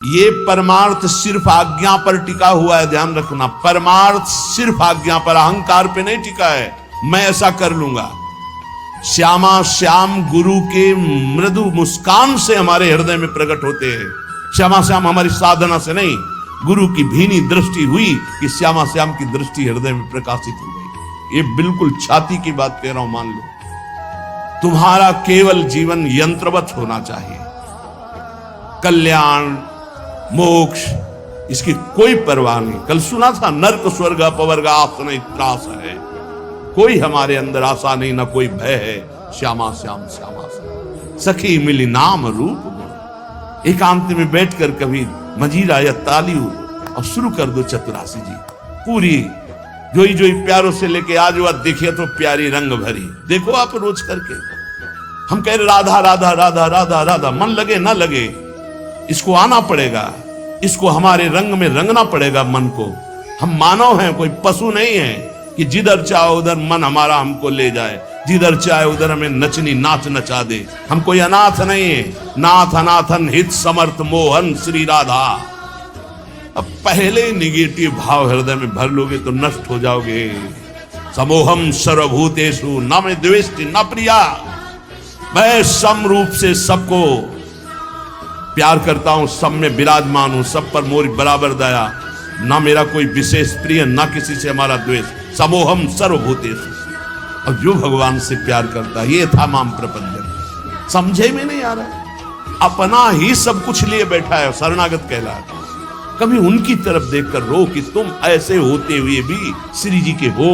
ये परमार्थ सिर्फ आज्ञा पर टिका हुआ है, ध्यान रखना। परमार्थ सिर्फ आज्ञा पर, अहंकार पे नहीं टिका है मैं ऐसा कर लूंगा। श्यामा श्याम गुरु के मृदु मुस्कान से हमारे हृदय में प्रकट होते हैं। श्यामा श्याम हमारी साधना से नहीं, गुरु की भीनी दृष्टि हुई कि श्यामा श्याम की दृष्टि हृदय में प्रकाशित हो गई। ये बिल्कुल छाती की बात कह रहा हूं, मान लो। तुम्हारा केवल जीवन यंत्रवत होना चाहिए। कल्याण मोक्ष इसकी कोई परवाह नहीं। कल सुना था, नर्क स्वर्ग अपवर्ग आस नहीं त्रास है। कोई हमारे अंदर आशा नहीं, ना कोई भय है। श्यामा श्याम श्यामा श्याम सखी मिली नाम रूप गुण। एकांत में बैठकर कभी मजीरा या ताली और शुरू कर दो चतुरासी जी पूरी। जोई जोई प्यारों से लेके आज वह देखिए तो प्यारी रंग भरी। देखो आप रोज करके। हम कह रहे राधा राधा राधा राधा राधा, मन लगे ना लगे इसको आना पड़ेगा, इसको हमारे रंग में रंगना पड़ेगा मन को। हम मानव हैं, कोई पशु नहीं है कि जिधर चाहे उधर मन हमारा हमको ले जाए, जिधर चाहे उधर हमें नचनी नाच नचा दे। हम कोई अनाथ नहीं है। नाथ अनाथन हित समर्थ मोहन श्री राधा। अब पहले ही निगेटिव भाव हृदय में भर लोगे तो नष्ट हो जाओगे। समोहम सर्वभूतेषु न में द्वेष्टि न प्रिया। मैं सम रूप से सबको प्यार करता हूं, सब में विराजमान हूं, सब पर मोरी बराबर दया। ना मेरा कोई विशेष प्रिय, ना किसी से हमारा द्वेष। समोहम सर्वभूतेषु। और जो भगवान से प्यार करता है, ये था माम प्रपंचन। समझे में नहीं आ रहा, अपना ही सब कुछ लिए बैठा है, शरणागत कहलाता। कभी उनकी तरफ देखकर रो कि तुम ऐसे होते हुए भी श्री जी के हो,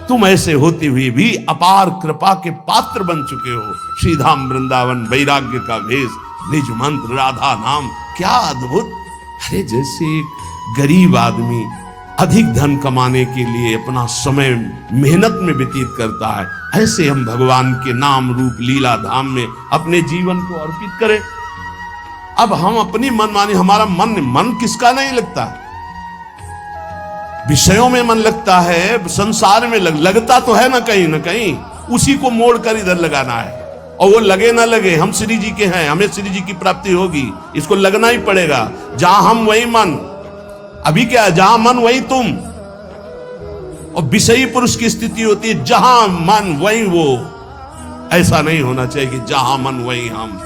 तुम ऐसे होते हुए भी अपार कृपा के पात्र बन चुके हो। श्रीधाम वृंदावन वैराग्य का भेष, निज मंत्र राधा नाम, क्या अद्भुत। अरे जैसे एक गरीब आदमी अधिक धन कमाने के लिए अपना समय मेहनत में व्यतीत करता है, ऐसे हम भगवान के नाम रूप लीला धाम में अपने जीवन को अर्पित करें। अब हम अपनी मनमानी, हमारा मन किसका नहीं लगता, विषयों में मन लगता है, संसार में लगता तो है ना कहीं, उसी को मोड़ कर इधर लगाना है। और वो लगे ना लगे, हम श्री जी के हैं, हमें श्री जी की प्राप्ति होगी, इसको लगना ही पड़ेगा। जहां हम वही मन। अभी क्या है, जहां मन वही तुम। और विषयी पुरुष की स्थिति होती है जहां मन वही वो। ऐसा नहीं होना चाहिए कि जहां मन वही हम,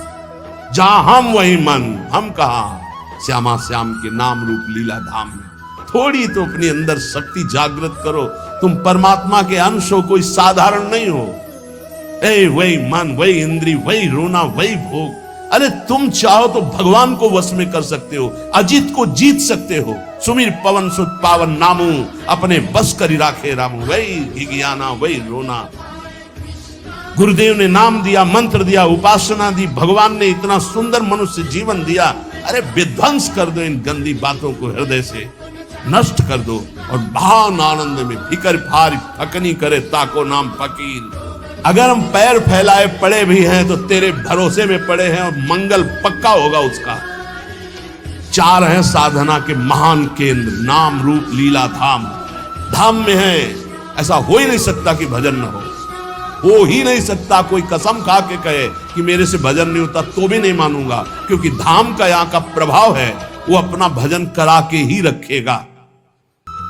जहां हम वही मन। हम कहा श्यामा श्याम के नाम रूप लीला धाम में। थोड़ी तो अपने अंदर शक्ति जागृत करो। तुम परमात्मा के अंश हो, कोई साधारण नहीं हो। वही मन, वही इंद्री, वही रोना, वही भोग। अरे तुम चाहो तो भगवान को वश में कर सकते हो, अजित को जीत सकते हो। सुमिर पवन सुत पावन नामू, अपने बस करी राखे रामू। वही घिघियाना, वही रोना। गुरुदेव ने नाम दिया, मंत्र दिया, उपासना दी, भगवान ने इतना सुंदर मनुष्य जीवन दिया। अरे विध्वंस कर दो इन गंदी बातों को, हृदय से नष्ट कर दो। और महान आनंद में फिकर फार फकनी करे ताको नाम फकीर। अगर हम पैर फैलाए पड़े भी हैं तो तेरे भरोसे में पड़े हैं, और मंगल पक्का होगा उसका। चार हैं साधना के महान केंद्र, नाम रूप लीला धाम। धाम में है, ऐसा हो ही नहीं सकता कि भजन न हो ही नहीं सकता। कोई कसम खा के कहे कि मेरे से भजन नहीं होता तो भी नहीं मानूंगा, क्योंकि धाम का यहाँ का प्रभाव है, वो अपना भजन करा के ही रखेगा।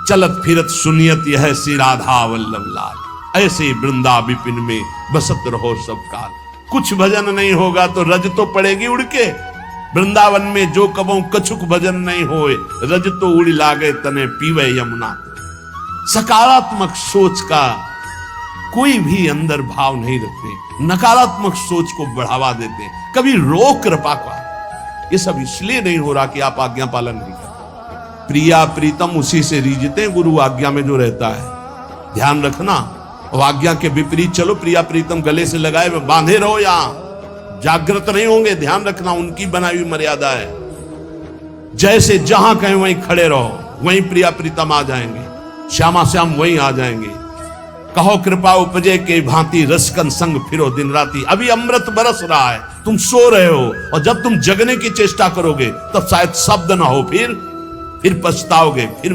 चलत फिरत सुनियत यह श्री राधा वल्लभ लाल। ऐसे वृंदा विपिन में बसत रहो सब काल। कुछ भजन नहीं होगा तो रज तो पड़ेगी उड़ के। वृंदावन में जो कबों कछुक भजन नहीं होए, रज तो उड़ लागे तने पीवे यमुना। सकारात्मक सोच का कोई भी अंदर भाव नहीं रखते, नकारात्मक सोच को बढ़ावा देते। कभी रोक कृपा का। ये सब इसलिए नहीं हो रहा कि आप आज्ञा पालन नहीं करते। प्रिया प्रीतम उसी से रीझते, गुरु आज्ञा में जो रहता है। ध्यान रखना। और आज्ञा के विपरीत चलो, प्रिया प्रीतम गले से लगाए बांधे रहो, यहां जागृत नहीं होंगे। ध्यान रखना, उनकी बनाई हुई मर्यादा है। जैसे जहां कहें वहीं खड़े रहो, वहीं प्रिया प्रीतम आ जाएंगे, श्यामा श्याम वहीं आ जाएंगे। कहो कृपा उपजे के भांति, रसकन संग फिरो दिन राती। अभी अमृत बरस रहा है, तुम सो रहे हो, और जब तुम जगने की चेष्टा करोगे तब शायद शब्द ना हो, फिर पछताओगे। फिर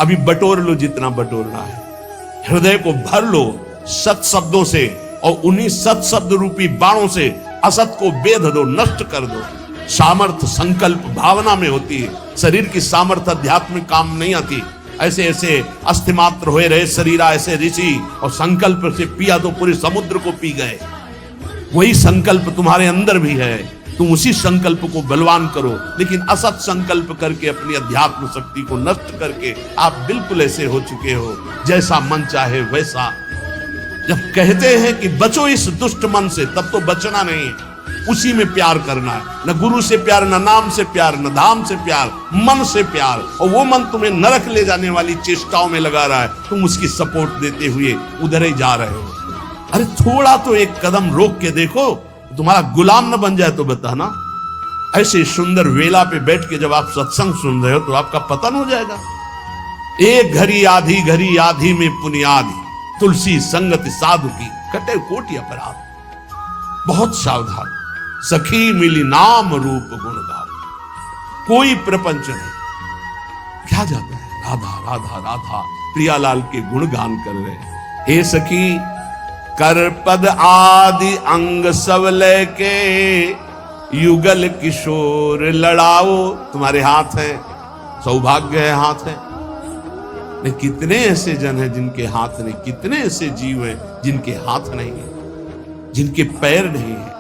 अभी बटोर लो जितना बटोरना है, हृदय को भर लो सत शब्दों से, और उन्हीं सत शब्द रूपी बाणों से असत को बेध दो, नष्ट कर दो। सामर्थ्य संकल्प भावना में होती है। शरीर की सामर्थ्य अध्यात्म में काम नहीं आती। ऐसे ऐसे अस्थिमात्र हुए रहे शरीरा ऐसे ऋषि, और संकल्प से पिया तो पूरे समुद्र को पी गए। वही संकल्प तुम्हारे अंदर भी है, तुम उसी संकल्प को बलवान करो। लेकिन असत संकल्प करके अपनी अध्यात्म शक्ति को नष्ट करके आप बिल्कुल ऐसे हो चुके हो, जैसा मन चाहे वैसा। जब कहते हैं कि बचो इस दुष्ट मन से, तब तो बचना नहीं है, उसी में प्यार करना है। न गुरु से प्यार, न नाम से प्यार, न धाम से प्यार, मन से प्यार। और वो मन तुम्हें नरक ले जाने वाली चेष्टाओं में लगा रहा है, तुम उसकी सपोर्ट देते हुए उधर ही जा रहे हो। अरे थोड़ा तो एक कदम रोक के देखो, तुम्हारा गुलाम न बन जाए तो बताना। ऐसे सुंदर वेला पे बैठ के जब आप सत्संग सुन रहे हो तो आपका पतन हो जाएगा। एक घड़ी आधी में पुनियादी, तुलसी संगति साधु की कटे कोटि अपराध। बहुत सावधान, सखी मिली नाम रूप गुण गाओ। कोई प्रपंच नहीं, क्या जाता है राधा राधा राधा, प्रियालाल के गुणगान कर रहे हैं। हे सखी कर पद आदि अंग सबले के, युगल किशोर लड़ाओ। तुम्हारे हाथ है, सौभाग्य है हाथ है। नहीं, कितने ऐसे जन हैं जिनके हाथ नहीं, कितने ऐसे जीव हैं जिनके हाथ नहीं है, जिनके पैर नहीं है।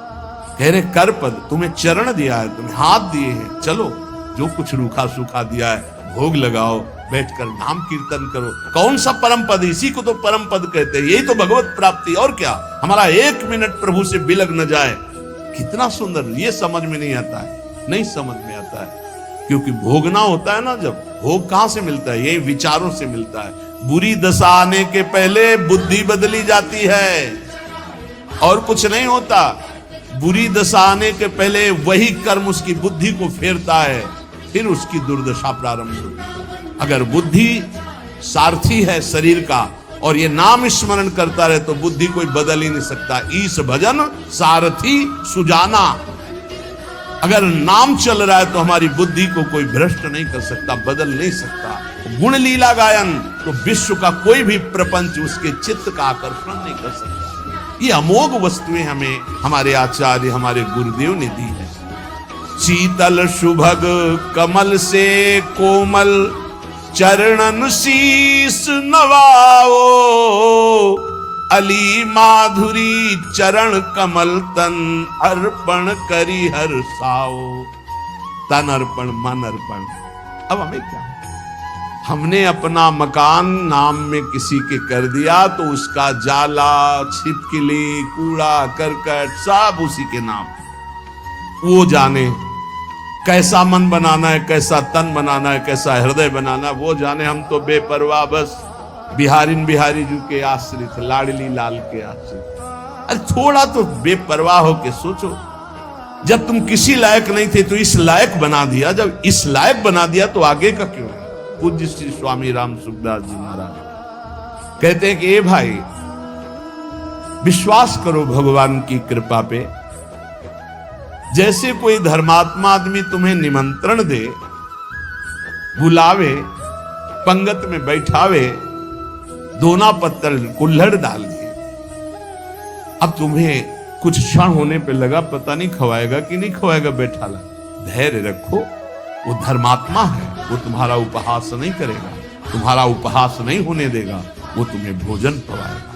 कह रहे कर पद, तुम्हें चरण दिया है, तुम्हें हाथ दिए हैं, चलो जो कुछ रूखा सूखा दिया है भोग लगाओ, बैठकर नाम कीर्तन करो। कौन सा परम पद, इसी को तो परम पद कहते हैं। यही तो भगवत प्राप्ति, और क्या। हमारा एक मिनट प्रभु से बिलग न जाए, कितना सुंदर। ये समझ में नहीं आता है, नहीं समझ में आता है, क्योंकि भोगना होता है ना। जब भोग कहां से मिलता है, यही विचारों से मिलता है। बुरी दशा आने के पहले बुद्धि बदली जाती है, और कुछ नहीं होता। बुरी दशा आने के पहले वही कर्म उसकी बुद्धि को फेरता है, फिर उसकी दुर्दशा प्रारंभ होती है। अगर बुद्धि सारथी है शरीर का, और ये नाम स्मरण करता रहे, तो बुद्धि कोई बदल ही नहीं सकता। ईश भजन सारथी सुजाना। अगर नाम चल रहा है तो हमारी बुद्धि को कोई भ्रष्ट नहीं कर सकता, बदल नहीं सकता। गुण लीला गायन, तो विश्व का कोई भी प्रपंच उसके चित्त का आकर्षण नहीं कर सकता। ये अमोघ वस्तुएं हमें हमारे आचार्य, हमारे गुरुदेव ने दी है। शीतल सुभग कमल से कोमल, चरणन शीस नवाओ। अली माधुरी चरण कमल, तन अर्पण करी हर्षाओ। तन अर्पण, मन अर्पण। अब हमें क्या, हमने अपना मकान नाम में किसी के कर दिया, तो उसका जाला, छिपकली, कूड़ा करकट सब उसी के नाम। वो जाने कैसा मन बनाना है, कैसा तन बनाना है, कैसा हृदय बनाना है, वो जाने। हम तो बेपरवाह, बस बिहारिन बिहारी जी के आश्रित, लाडली लाल के आश्रित। अरे थोड़ा तो बेपरवाह हो के सोचो। जब तुम किसी लायक नहीं थे तो इस लायक बना दिया, जब इस लायक बना दिया तो आगे का क्यों है। पूज्य श्री स्वामी राम सुखदास जी महाराज कहते हैं कि ए भाई, विश्वास करो भगवान की कृपा पे। जैसे कोई धर्मात्मा आदमी तुम्हें निमंत्रण दे, बुलावे, पंगत में बैठावे, दोना पत्तल कुल्हड़ डाल दिए। अब तुम्हें कुछ क्षण होने पे लगा पता नहीं खवाएगा कि नहीं खवाएगा, बैठा ला। धैर्य रखो, वो धर्मात्मा है, वो तुम्हारा उपहास नहीं करेगा, तुम्हारा उपहास नहीं होने देगा, वो तुम्हें भोजन पवाएगा।